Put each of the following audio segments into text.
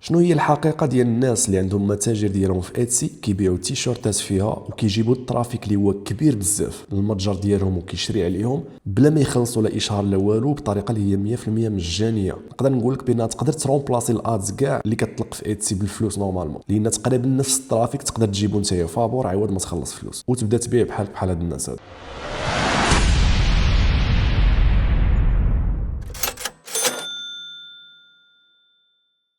شنو هي الحقيقه ديال الناس اللي عندهم متاجر ديالهم في ايتسي كيبيعوا تيشيرتات فيها وكيجيبوا الترافيك اللي هو كبير بزاف للمتجر ديالهم وكيشري عليهم بلا ما يخلصوا لا اشهار لا والو بطريقه اللي هي 100% مجانيه. نقدر نقول لك بانها تقدر ترومبلاسي الادز كاع اللي كتطلق في ايتسي بالفلوس نورمالمون، لان تقريبا نفس الترافيك تقدر تجيبو نتايا فابور عوض ما تخلص فلوس وتبدا تبيع بحال هاد الناس هادو.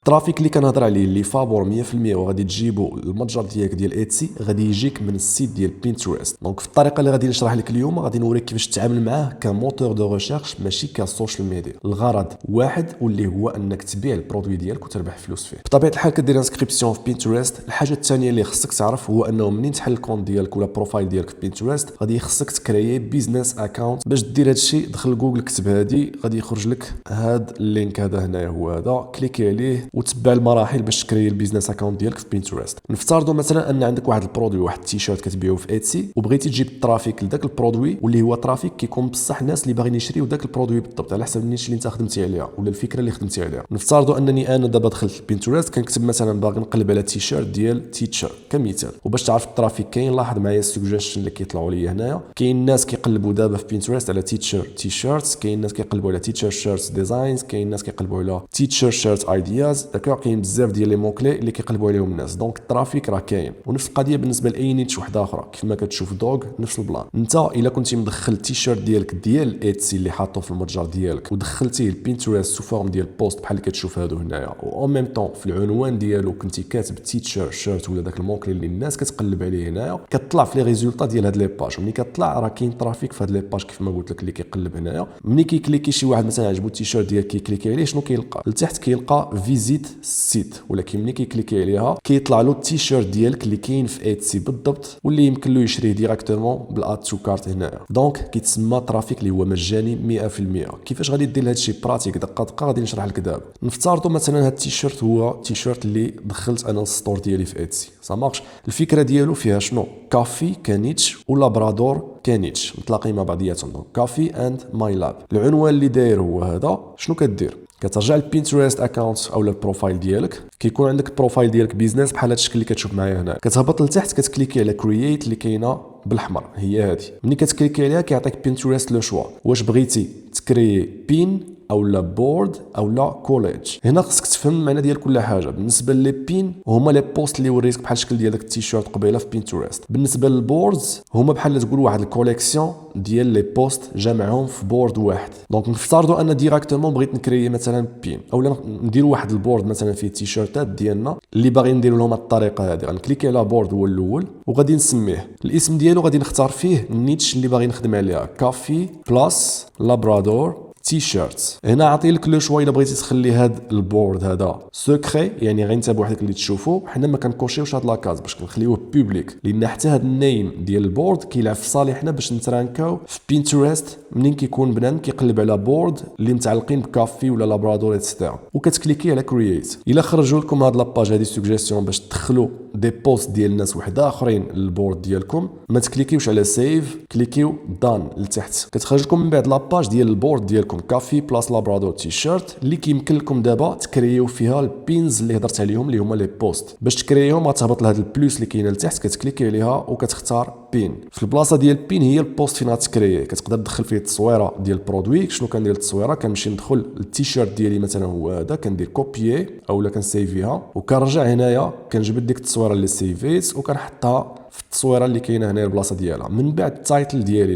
الترافيك اللي كنهضر عليه اللي فابور 100% وغادي تجيبو المتجر ديالك ديال ايتسي غادي يجيك من السيت ديال بينترست. دونك في الطريقه اللي غادي نشرح لك اليوم غادي نوريك كيفاش تتعامل معاه كموتور دو ريشيرش ماشي كسوشيال ميديا. الغرض واحد واللي هو انك تبيع البرودوي ديالك وتربح فلوس فيه. بطبيعه الحال كدير انسكريبسيون في بينترست. الحاجه الثانيه اللي خصك تعرف هو انه منين تحل الكونت ديالك ولا بروفايل ديالك في بينترست غادي خصك تكريي بيزنس اكاونت. باش دير هادشي دخل جوجل كتب هادي غادي يخرج لك هاد اللينك هذا هنايا هو هذا، كليكي عليه وتبع المراحل باش تكري البيزنس اكاونت ديالك في بينترست. نفترضوا مثلا ان عندك واحد البرودوي واحد التيشيرت كتبيعو في ايتسي وبغيتي تجيب الترافيك لذاك البرودوي واللي هو ترافيك كيكون بصح الناس اللي باغيين يشريو داك البرودوي بالضبط على حسب النيش اللي انت خدمتي عليها ولا الفكره اللي خدمتي عليها. نفترضوا انني انا دابا دخلت بينترست كنكتب مثلا باغي نقلب على تيشيرت ديال تيتشر كمثال، وباش تعرف الترافيك كاين لاحظ معايا السجيشن اللي كيطلعوا لي هنايا. كاين الناس كيقلبوا دابا في بينترست على تيتشر تيشيرتس، كاين الناس كيقلبوا على تيتشر شيرتس ديزاينز، كاين الناس كيقلبوا على تيتشر شيرت ايدياز. داكوغ كاين بزاف ديال لي موكلي اللي كيقلبوا عليهم الناس. دونك الترافيك راه كاين. ونفس القضيه بالنسبه لاي نيتش وحده اخرى كيف ما كتشوف دوغ نفس البلان. انت الا كنتي مدخل التيشيرت ديالك ديال ايتسي اللي حاطه في المتجر ديالك ودخلتيه البينترست سو فورم ديال بوست بحال اللي كتشوف هادو هنايا و اون ميم طون في العنوان ديالو كنتي كاتب تيتشر شيرت ولا داك الموكلي اللي الناس كتقلب عليه هنايا كتطلع في لي ريزولطا ديال هاد لي باج. ملي كتطلع راه كاين ترافيك في هاد لي باج كيف ما قلت لك اللي كيقلب هنايا. ملي كيكليكي شي واحد مثلا عجبو التيشيرت ديالك كيكليكي عليه شنو كيلقى لتحت؟ كيلقى فيزيت السيت، ولكن ملي كيكليكي عليها كيطلع له التيشيرت ديالك اللي كاين في ايتسي بالضبط واللي يمكن له يشريه ديريكتومون بالاد تو كارت هنايا. دونك كيتسمى ترافيك اللي هو مجاني 100%. كيفاش غادي دير هادشي براتيك دقه دقه غادي نشرح لك دابا. نفترضوا مثلا هاد التيشيرت هو التيشيرت اللي دخلت انا للستور ديالي في ايتسي سا مارش. الفكره ديالو فيها شنو؟ كافي كانيتش ولابرادور كانيتش متلاقين مع بعضياتهم. دونك كافي اند ماي لاب. العنوان اللي داير هو هذا. شنو كدير؟ كترجع للبينترست اكاونت او البروفايل ديالك. كيكون عندك البروفايل ديالك بيزنس بحال هذا الشكل اللي كتشوف معايا هنا. كتهبط لتحت كتكليكي على كرييت اللي كاينه بالاحمر هي هذه. ملي كتكليكي عليها كيعطيك بينترست لو شوا واش بغيتي تكري بين او لا بورد او لا كوليج. هنا خصك تفهم المعنى ديال كل حاجه. بالنسبه لي بين هما لي بوست اللي وريتك بحال الشكل ديال داك التيشيرت قبيله في بينترست. بالنسبه للبوردز هما بحال تقول واحد الكوليكسيون ديال لي بوست جمعهم في بورد واحد. دونك نفترضوا ان ديريكتومون بغيت نكري مثلا بين اولا ندير واحد البورد مثلا فيه التيشيرتات ديالنا اللي باغي ندير لهم الطريقه هذه. غنكليكي على بورد هو الاول وغادي نسميه الاسم ديالو غادي نختار فيه النيتش اللي باغي نخدم عليها كافي بلاس لابرادور تيشيرتس. هنا عطي لك لو شوا الا بغيتي تخلي هاد البورد هذا سوكري يعني غير انت بوحدك اللي تشوفو. حنا ما كنكوشيوش هاد لاكاز باش كنخليوه بوبليك لان حتى هاد النيم ديال البورد كيلعب في صالحنا باش نترانكاو في بينترست منين كيكون بنان كيقلب على بورد اللي متعلقين بكافي ولا لابرادور اكسترا وكتكليكي على كرييت. الا خرجوا لكم هاد لاباج هادي سوجيستيون باش تدخلوا دي بوست ديال الناس وحده اخرين للبورد ديالكم ما تكليكيوش على سيف كليكيو دان لتحت. كتخرج لكم من بعد لاباج ديال البورد ديالكم كافي بلاس لابرادور تيشيرت اللي كيمكن لكم دابا تكريو فيها البينز اللي هضرت عليهم اللي هما لي بوست. باش تكريوهم غتهبط لهاد البلوس اللي كاينه لتحت كتكليكي عليها وكتختار بين. في البلاصه ديال بين هي البوست فين غتكريي. كتقدر تدخل فيه التصويره ديال البرودوي. شنو كندير التصويره؟ كنمشي ندخل التيشيرت ديالي مثلا هو هذا كندير كوبيي اولا كنسيفيها وكنرجع هنايا كنجبد ديك التصويره اللي سيفيت وكنحطها في التصويره اللي كاينه هنا البلاصه ديالها. من بعد التايتل ديالي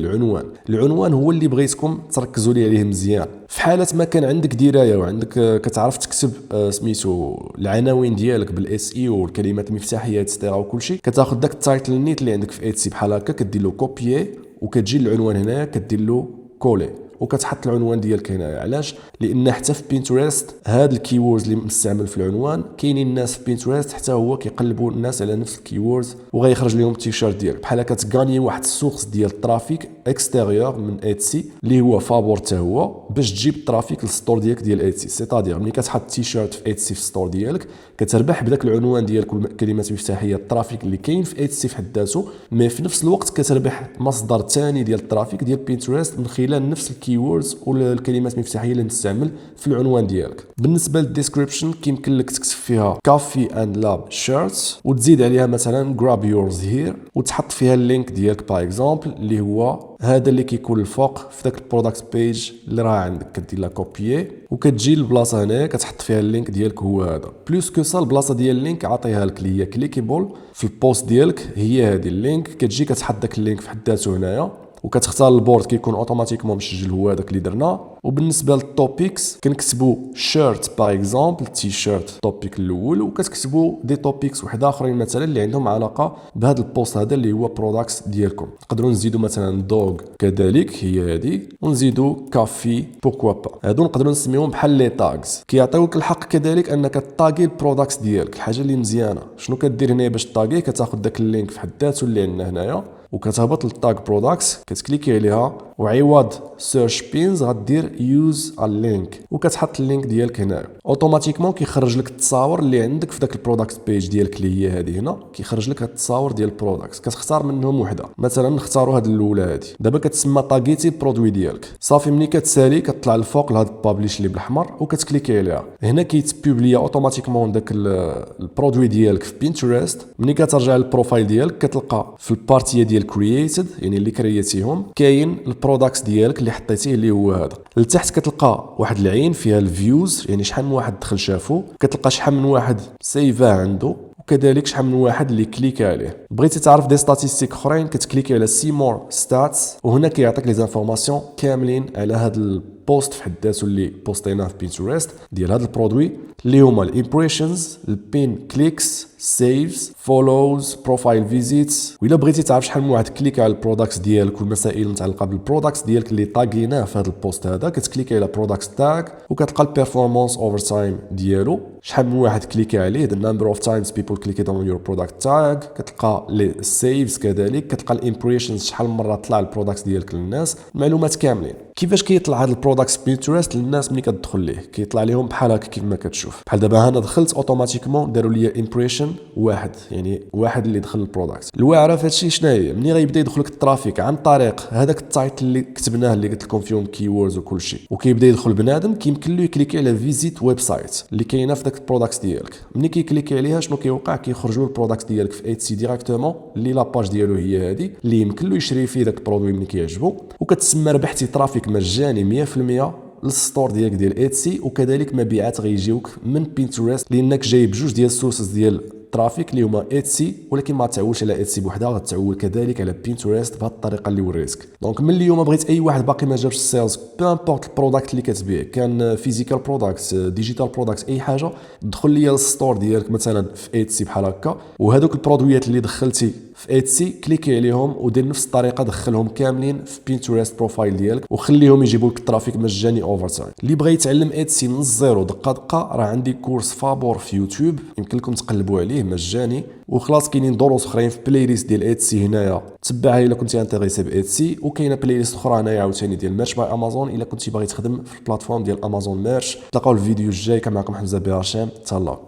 العنوان هو اللي بغيتكم تركزوا لي عليه مزيان. في حاله ما كان عندك درايه وعندك كتعرف تكتب سميتو العناوين ديالك بالاس اي والكلمات المفتاحيه اكسترا وكلشي كتاخذ داك التايتل نيت اللي عندك في ايتسي بحال هكا كدير له كوبيي وكتجي العنوان هنايا كدير له كولي وكتحط العنوان ديالك هنايا. علاش؟ لان حتى في بينترست هاد الكيوردز اللي مستعمل في العنوان كاينين الناس في بينترست حتى هو كيقلبوا الناس على نفس الكيوردز وغيخرج لهم التيشيرت ديالك. بحال هكا تغاني واحد السورس ديال الترافيك اكستيريور من ايتسي اللي هو فابور حتى هو باش تجيب الترافيك للستور ديالك ديال ايتسي. سيتادير ملي كتحط التيشيرت في ايتسي في الستور ديالك كتربح بداك العنوان ديالك والكلمات المفتاحيه الترافيك اللي كاين في ايتسي في حد ذاته. مي في نفس الوقت كتربح مصدر ثاني ديال الترافيك ديال بينترست من خلال نفس الكيورد الكيوردز والكلمات المفتاحيه اللي تستعمل في العنوان ديالك. بالنسبه للديسكريبشن كيمكن لك تكتب فيها كافي اند لاب شيرتس وتزيد عليها مثلا جراب يورز هير وتحط فيها اللينك ديالك باغ اكزومبل اللي هو هذا اللي كيكون الفوق في داك البرودكت بيج اللي راه عندك. كدير لا كوبيي وكتجي البلاصه هنا كتحط فيها اللينك ديالك هو هذا. بلوس كو سا البلاصه ديال اللينك عطيها لك اللي هي كليكيبل في البوست ديالك هي هذه اللينك. كتجي كتحط داك اللينك في حد ذاته هنايا وكتختار البورد كيكون اوتوماتيكمون مسجل هو هذاك اللي درنا. وبالنسبه للتوبيكس كنكتبوا شيرت باغ اكزومبل تي شيرت التوبيك الاول وكتكتبوا دي توبيكس واحد اخرين مثلا اللي عندهم علاقه بهذا البوست هذا اللي هو برودكتس ديالكم. نقدروا نزيدوا مثلا دوغ كذلك هي هذه ونزيدوا كافي بوركوا با. هادو نقدروا نسميوهم بحال لي تاغز كيعطيوك الحق كذلك انك تاغي البرودكتس ديالك. الحاجه اللي مزيانه شنو كدير هنا باش تاغي كتاخذ داك اللينك في حد ذاته اللي عندنا هنايا وكتهبط للتاغ برودكتس كتكليكي عليها وعوض سيرش بينز غدير يوز اللينك وكتحط اللينك ديالك هنا اوتوماتيكمون كيخرج لك التصاور اللي عندك في داك البرودكت بيج ديالك اللي هي هذه هنا. كيخرج لك هاد التصاور ديال البرودكت كتختار منهم وحده مثلا نختاروا هاد الاولى هذه. دابا كتسمى طاغيتي البرودوي ديالك. صافي ملي كتسالي كتطلع الفوق لهاد البابليش اللي بالاحمر وكتكليكي عليها هنا كيتبوبليا اوتوماتيكمون داك البرودوي ديالك في بينترست. ملي كترجع للبروفايل ديالك كتلقى في البارتيه ديال كرييتد يعني اللي كرييتيهم كاين البرودكتس ديالك اللي حطيتيه اللي هو هذا. لتحت كتلقى واحد العين فيها الفيوز يعني شحال من واحد دخل شافو. كتلقى شحال من واحد سيفا عنده وكذلك شحال من واحد اللي كليك عليه. بغيتي تعرف دي ستاتيستيك اخرين كتكليكي على سي مور ستاتس وهنا كيعطيك لي زانفورماسيون كاملين على هذا البوست في حد ذاته اللي بوستيناه في بينترست ديال هذا البرودوي اللي هما الامبريشنز البين كليكس سيفز فولوز بروفايل فيزيتس. وإلا بغيتي تعرف شحال من واحد كليك على البرودكتس ديالك والمسائل المتعلقه بالبرودكتس ديالك اللي طاغيناه في هذا البوست هذا كتكليكي على برودكتس تاغ وكتلقى البيرفورمانس اوفر تايم ديالو شحال من واحد كليكي عليه the number of times people clicked on your product tag. كتلقى لي سيفز كذلك كتلقى الامبريشنز شحال من مره طلع البرودكت ديالك للناس المعلومات كاملين. كيفاش كيطلع هذا البرودكت بينترست للناس ملي كتدخل ليه كيطلع لهم بحال هكا كيف ما كتشوف. بحال دابا انا دخلت اوتوماتيكمون داروا لي امبريشن واحد يعني واحد اللي دخل البرودكت. الواعره في هادشي شنو هي ملي غيبدا يدخلك الترافيك عن طريق هذاك التايتل اللي كتبناه اللي قلت لكم فيهم كيوردز وكل شيء وكيبدا يدخل بنادم كيمكن له يكليكي على فيزيت ويب سايت اللي كاينه في داك البرودكت ديالك. ملي كيكليكي عليها شنو كيوقع كيخرجوا البرودكت ديالك في ايتسي ديريكتومون اللي لاباج ديالو هي هذه اللي يمكن له يشري فيه داك البرودوي ملي كيعجبو وكتسمى ربحتي ترافيك مجاني 100% للستور ديالك ديال ايتسي وكذلك مبيعات غيجيوك من بينترست لانك جايب جوج ديال السورسز ديال ترافيك اللي هما ايتسي ولكن ما تعولش على ايتسي بوحدها غتعول كذلك على بينترست بهذه الطريقه اللي وريتك. دونك من اليوم بغيت اي واحد باقي ما جابش السيلز بو امبورط البرودكت اللي كتبيع كان فيزيكال برودكت ديجيتال برودكت اي حاجه دخل ليا للستور ديالك مثلا في ايتسي بحال هكا وهذوك البرودويات اللي دخلتي في ايتسي كليكي عليهم ودير نفس الطريقه دخلهم كاملين في بينترست بروفايل ديالك وخليهم يجيبوا لك الترافيك مجاني اوفر تايم. اللي بغى يتعلم ايتسي من الزيرو دقه دقه راه عندي كورس فابور في يوتيوب يمكن لكم تقلبوا عليه مجاني وخلاص. كاينين دروس اخرين في بلاي ليست ديال ايتسي هنايا تبعها الا كنتي انتريسي بايتسي وكاينه بلاي ليست اخرى هنايا عاوتاني ديال ميرش باي امازون الا كنتي باغي تخدم في البلاتفورم ديال امازون ميرش. تلقاو الفيديو الجاي كان معكم حمزه بهشام تهلاو.